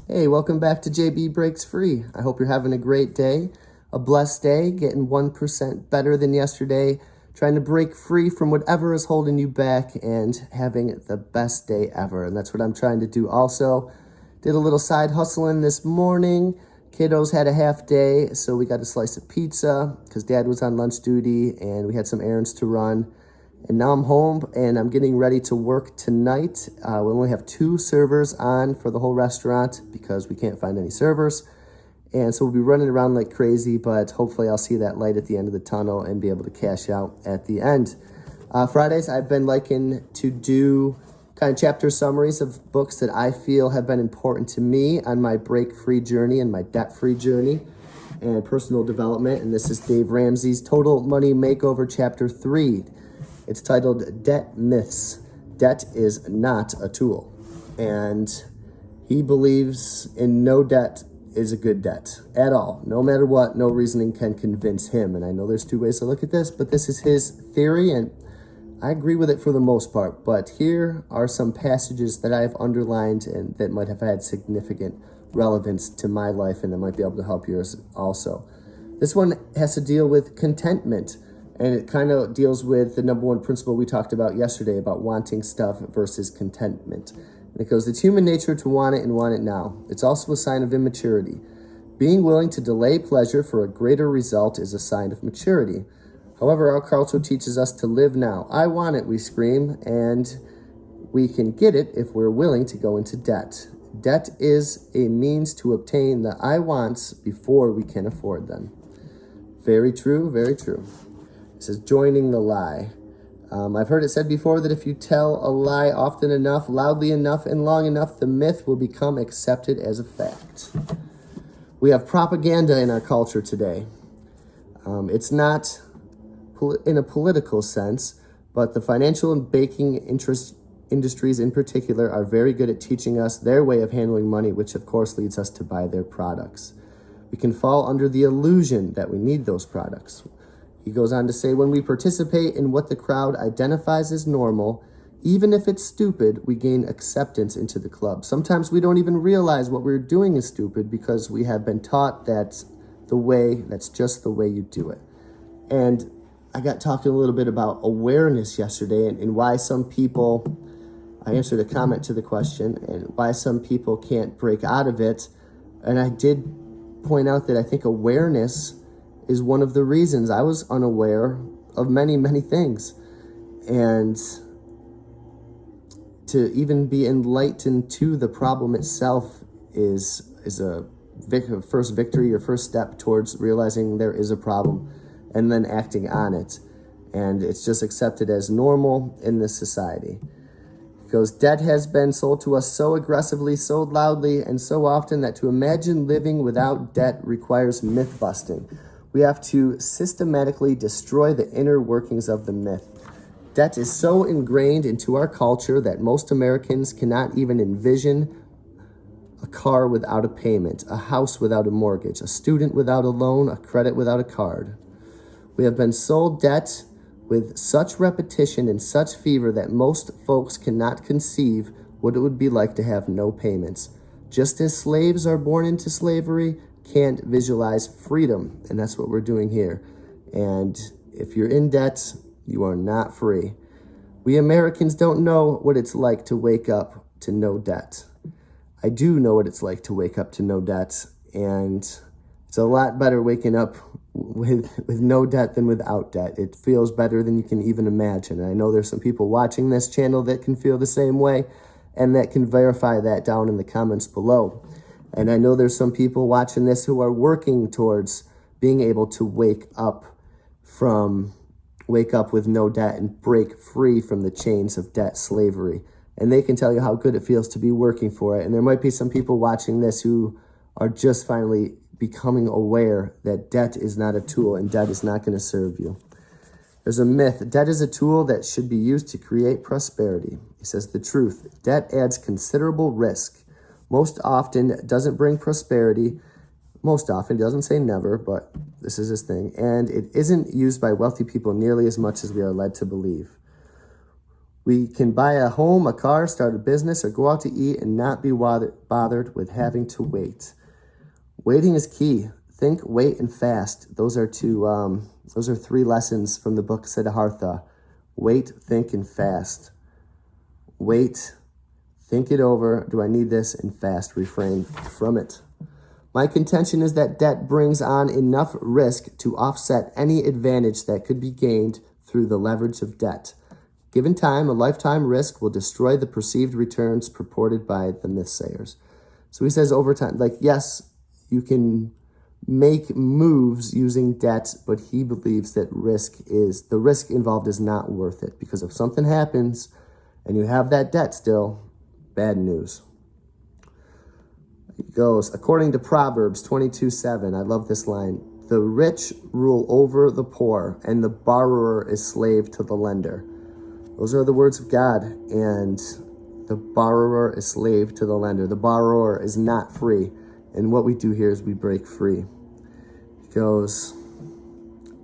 Hey, welcome back to JB Breaks Free. I hope you're having a great day, a blessed day, getting 1% better than yesterday, trying to break free from whatever is holding you back and having the best day ever. And that's what I'm trying to do also. Did a little side hustling this morning. Kiddos had a half day, so we got a slice of pizza because Dad was on lunch duty and we had some errands to run. And now I'm home and I'm getting ready to work tonight. We only have 2 servers on for the whole restaurant because we can't find any servers. And so we'll be running around like crazy, but hopefully I'll see that light at the end of the tunnel and be able to cash out at the end. Fridays, I've been liking to do kind of chapter summaries of books that I feel have been important to me on my break-free journey and my debt-free journey and personal development. And this is Dave Ramsey's Total Money Makeover Chapter 3. It's titled Debt Myths. Debt is not a tool. And he believes in no debt is a good debt at all. No matter what, no reasoning can convince him. And I know there's 2 ways to look at this, but this is his theory, and I agree with it for the most part. But here are some passages that I've underlined and that might have had significant relevance to my life, and that might be able to help yours also. This one has to deal with contentment. And it kind of deals with the number 1 principle we talked about yesterday about wanting stuff versus contentment. And it goes, it's human nature to want it and want it now. It's also a sign of immaturity. Being willing to delay pleasure for a greater result is a sign of maturity. However, our culture teaches us to live now. I want it, we scream, and we can get it if we're willing to go into debt. Debt is a means to obtain the I wants before we can afford them. Very true, very true. It says, joining the lie. I've heard it said before that if you tell a lie often enough, loudly enough, and long enough, the myth will become accepted as a fact. We have propaganda in our culture today. It's not in a political sense, but the financial and banking industries in particular are very good at teaching us their way of handling money, which of course leads us to buy their products. We can fall under the illusion that we need those products. He goes on to say, when we participate in what the crowd identifies as normal, even if it's stupid, we gain acceptance into the club. Sometimes we don't even realize what we're doing is stupid because we have been taught that's just the way you do it. And I got talking a little bit about awareness yesterday and why some people, I answered a comment to the question, and why some people can't break out of it. And I did point out that I think awareness is one of the reasons. I was unaware of many, many things. And to even be enlightened to the problem itself is a first victory or first step towards realizing there is a problem and then acting on it. And it's just accepted as normal in this society. It goes, debt has been sold to us so aggressively, so loudly, and so often that to imagine living without debt requires myth busting. We have to systematically destroy the inner workings of the myth. Debt is so ingrained into our culture that most Americans cannot even envision a car without a payment, a house without a mortgage, a student without a loan, a credit without a card. We have been sold debt with such repetition and such fever that most folks cannot conceive what it would be like to have no payments. Just as slaves are born into slavery, can't visualize freedom, and that's what we're doing here. And if you're in debt, you are not free. We Americans don't know what it's like to wake up to no debt. I do know what it's like to wake up to no debt, and it's a lot better waking up with no debt than without debt. It feels better than you can even imagine. And I know there's some people watching this channel that can feel the same way and that can verify that down in the comments below. And I know there's some people watching this who are working towards being able to wake up with no debt and break free from the chains of debt slavery. And they can tell you how good it feels to be working for it. And there might be some people watching this who are just finally becoming aware that debt is not a tool and debt is not going to serve you. There's a myth. Debt is a tool that should be used to create prosperity. He says the truth. Debt adds considerable risk. Most often it doesn't bring prosperity. Most often, it doesn't say never, but this is his thing. And it isn't used by wealthy people nearly as much as we are led to believe. We can buy a home, a car, start a business, or go out to eat and not be bothered with having to wait. Waiting is key. Think, wait, and fast. Those are three lessons from the book Siddhartha. Wait, think, and fast. Wait, think it over. Do I need this? And fast. Refrain from it. My contention is that debt brings on enough risk to offset any advantage that could be gained through the leverage of debt. Given time, a lifetime risk will destroy the perceived returns purported by the mythsayers. So he says over time, like, yes, you can make moves using debt, but he believes that the risk involved is not worth it, because if something happens and you have that debt still, bad news. He goes, according to Proverbs 22:7, I love this line, the rich rule over the poor, and the borrower is slave to the lender. Those are the words of God, and the borrower is slave to the lender. The borrower is not free, and what we do here is we break free. He goes,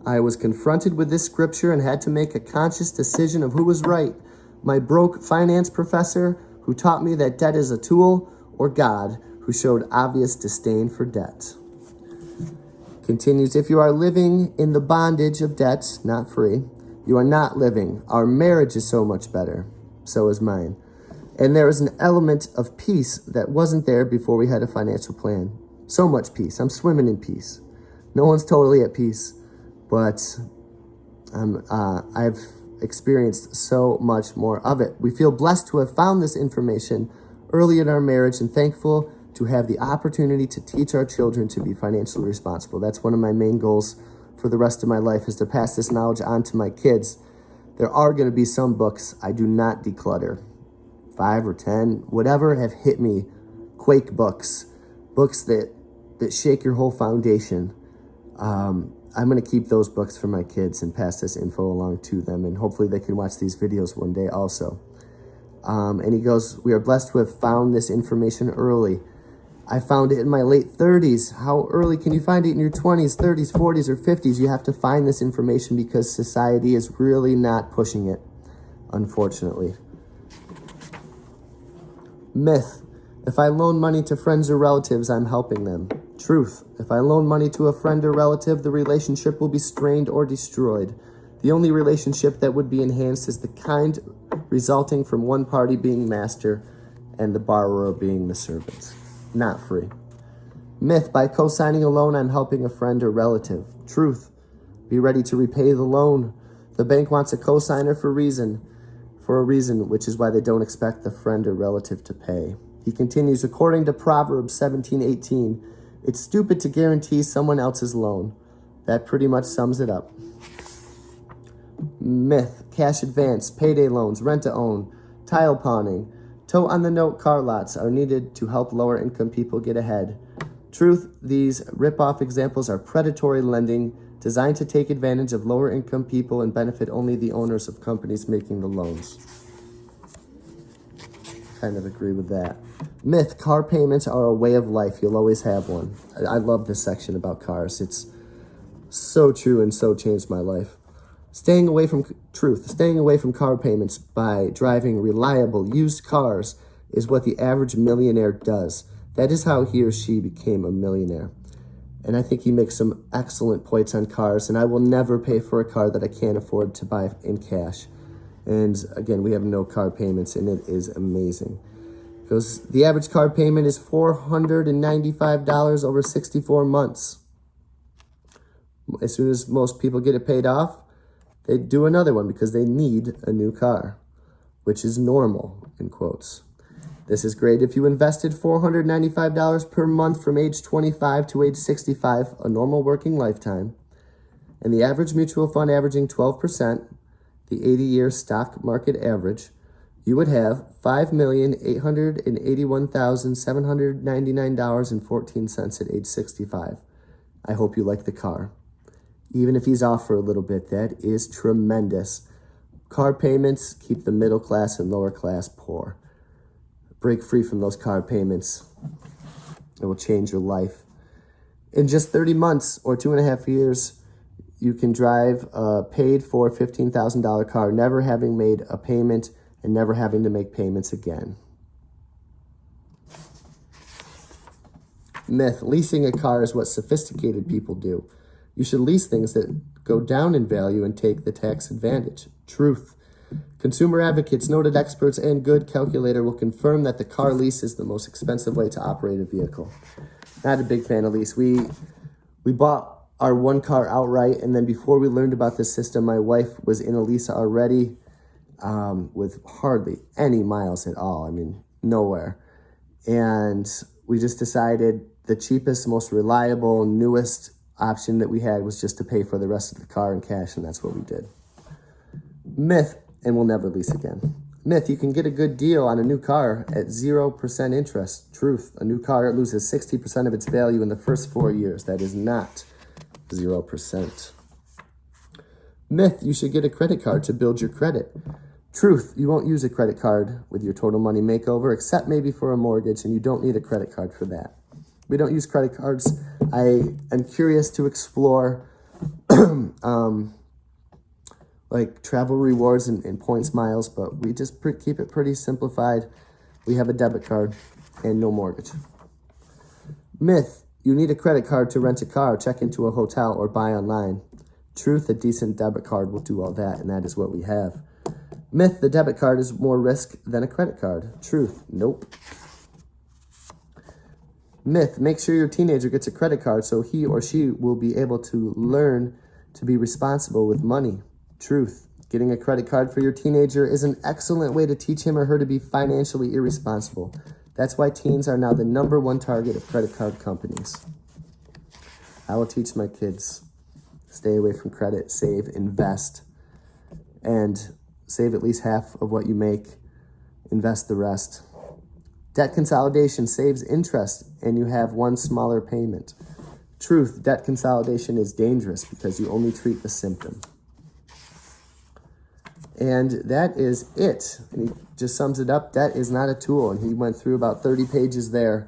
I was confronted with this scripture and had to make a conscious decision of who was right, my broke finance professor who taught me that debt is a tool, or God who showed obvious disdain for debt. Continues, if you are living in the bondage of debt, not free, you are not living. Our marriage is so much better. So is mine. And there is an element of peace that wasn't there before we had a financial plan. So much peace. I'm swimming in peace. No one's totally at peace, but I've experienced so much more of it. We feel blessed to have found this information early in our marriage and thankful to have the opportunity to teach our children to be financially responsible. That's one of my main goals for the rest of my life, is to pass this knowledge on to my kids. There are going to be some books I do not declutter. 5 or 10, whatever have hit me, quake books that shake your whole foundation. I'm going to keep those books for my kids and pass this info along to them, and hopefully they can watch these videos one day also. And he goes, we are blessed to have found this information early. I found it in my late 30s. How early can you find it? In your 20s, 30s, 40s, or 50s? You have to find this information because society is really not pushing it, unfortunately. Myth. If I loan money to friends or relatives, I'm helping them. Truth. If I loan money to a friend or relative, the relationship will be strained or destroyed. The only relationship that would be enhanced is the kind resulting from one party being master and the borrower being the servant. Not free. Myth. By co-signing a loan, I'm helping a friend or relative. Truth. Be ready to repay the loan. The bank wants a co-signer for a reason, which is why they don't expect the friend or relative to pay. He continues, according to Proverbs 17:18, it's stupid to guarantee someone else's loan. That pretty much sums it up. Myth. Cash advance, payday loans, rent-to-own, tile pawning, tow-on-the-note car lots are needed to help lower-income people get ahead. Truth. These rip-off examples are predatory lending designed to take advantage of lower-income people and benefit only the owners of companies making the loans. Kind of agree with that. Myth. Car payments are a way of life. You'll always have one. I love this section about cars. It's so true and so changed my life. Staying away from car payments by driving reliable used cars is what the average millionaire does. That is how he or she became a millionaire. And I think he makes some excellent points on cars, and I will never pay for a car that I can't afford to buy in cash. And again, we have no car payments, and it is amazing. Because the average car payment is $495 over 64 months. As soon as most people get it paid off, they do another one because they need a new car, which is normal, in quotes. This is great if you invested $495 per month from age 25 to age 65, a normal working lifetime, and the average mutual fund averaging 12%, the 80-year stock market average, you would have $5,881,799.14 at age 65. I hope you like the car. Even if he's off for a little bit, that is tremendous. Car payments keep the middle class and lower class poor. Break free from those car payments. It will change your life. In just 30 months or 2.5 years, you can drive a paid for $15,000 car, never having made a payment and never having to make payments again. Myth, leasing a car is what sophisticated people do. You should lease things that go down in value and take the tax advantage. Truth, consumer advocates, noted experts, and good calculator will confirm that the car lease is the most expensive way to operate a vehicle. Not a big fan of lease. We bought our one car outright, and then before we learned about this system, my wife was in a lease already with hardly any miles at all. I mean, nowhere. And we just decided the cheapest, most reliable, newest option that we had was just to pay for the rest of the car in cash, and that's what we did. Myth, and we'll never lease again. Myth, you can get a good deal on a new car at 0% interest. Truth, a new car loses 60% of its value in the first 4 years. That is not 0%. Myth, you should get a credit card to build your credit. Truth, you won't use a credit card with your total money makeover, except maybe for a mortgage, and you don't need a credit card for that. We don't use credit cards. I am curious to explore like travel rewards and points miles, but we just keep it pretty simplified. We have a debit card and no mortgage. Myth, you need a credit card to rent a car, check into a hotel, or buy online. Truth, a decent debit card will do all that, and that is what we have. Myth, the debit card is more risk than a credit card. Truth, nope. Myth, make sure your teenager gets a credit card so he or she will be able to learn to be responsible with money. Truth, getting a credit card for your teenager is an excellent way to teach him or her to be financially irresponsible. That's why teens are now the #1 target of credit card companies. I will teach my kids, stay away from credit, save, invest, and save at least half of what you make, invest the rest. Debt consolidation saves interest and you have one smaller payment. Truth, debt consolidation is dangerous because you only treat the symptom. And that is it. And he just sums it up. Debt is not a tool. And he went through about 30 pages there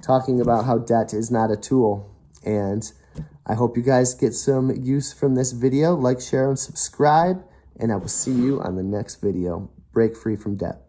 talking about how debt is not a tool. And I hope you guys get some use from this video. Like, share, and subscribe. And I will see you on the next video. Break free from debt.